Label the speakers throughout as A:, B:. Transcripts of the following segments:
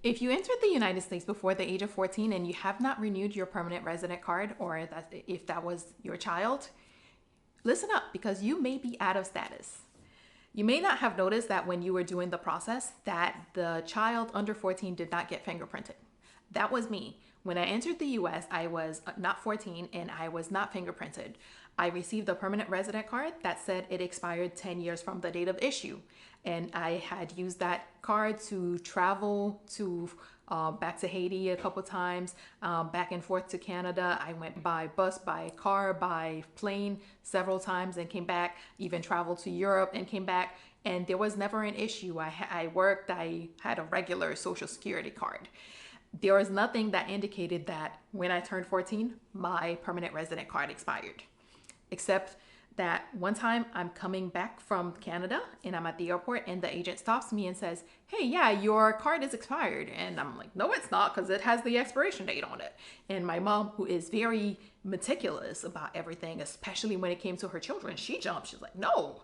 A: If you entered the United States before the age of 14 and you have not renewed your permanent resident card, or if that was your child, listen up because you may be out of status. You may not have noticed that when you were doing the process that the child under 14 did not get fingerprinted. That was me. When I entered the US, I was not 14 and I was not fingerprinted. I received a permanent resident card that said it expired 10 years from the date of issue. And I had used that card to travel to back to Haiti a couple times, back and forth to Canada. I went by bus, by car, by plane several times and came back, even traveled to Europe and came back. And there was never an issue. I worked, I had a regular Social Security card. There was nothing that indicated that when I turned 14, my permanent resident card expired. Except that one time I'm coming back from Canada and I'm at the airport and the agent stops me and says, "Hey, yeah, your card is expired." And I'm like, "No, it's not, because it has the expiration date on it." And my mom, who is very meticulous about everything, especially when it came to her children, she jumped. She's like, "No."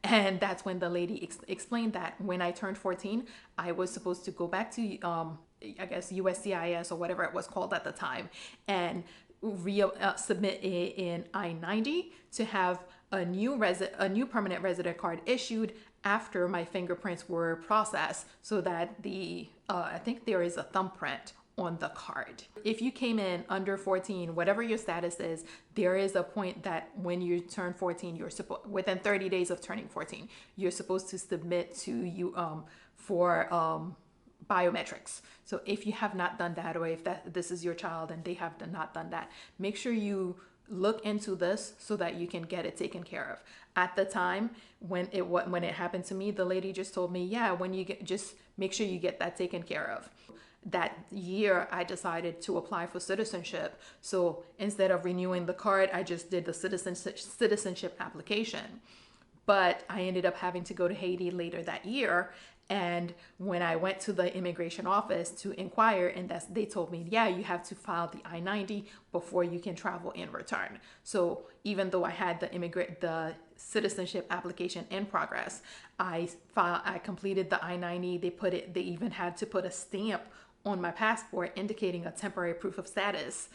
A: And that's when the lady explained that when I turned 14, I was supposed to go back to, I guess, USCIS or whatever it was called at the time, and submit an I-90 to have a new permanent resident card issued after my fingerprints were processed, so that I think there is a thumbprint on the card. If you came in under 14, whatever your status is, there is a point that when you turn 14, within 30 days of turning 14, you're supposed to submit to you for biometrics. So if you have not done that, or if this is your child and they have not done that, make sure you look into this so that you can get it taken care of. At the time when it happened to me, the lady just told me, "Yeah, when you just make sure you get that taken care of." That year I decided to apply for citizenship. So instead of renewing the card, I just did the citizenship application. But I ended up having to go to Haiti later that year. And when I went to the immigration office to inquire, and they told me, "Yeah, you have to file the I-90 before you can travel in return." So even though I had the citizenship application in progress, I completed the I-90. They even had to put a stamp on my passport indicating a temporary proof of status,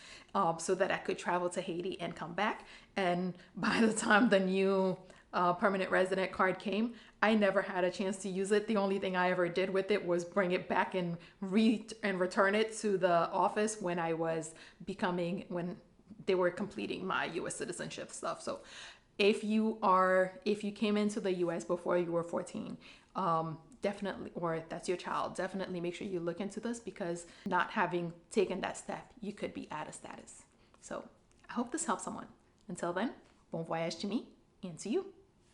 A: so that I could travel to Haiti and come back. And by the time the new permanent resident card came, I never had a chance to use it. The only thing I ever did with it was bring it back and return it to the office when they were completing my U.S. citizenship stuff. So if you came into the U.S. before you were 14, definitely, or that's your child, definitely make sure you look into this, because not having taken that step, you could be out of status. So I hope this helps someone. Until then, bon voyage to me and to you.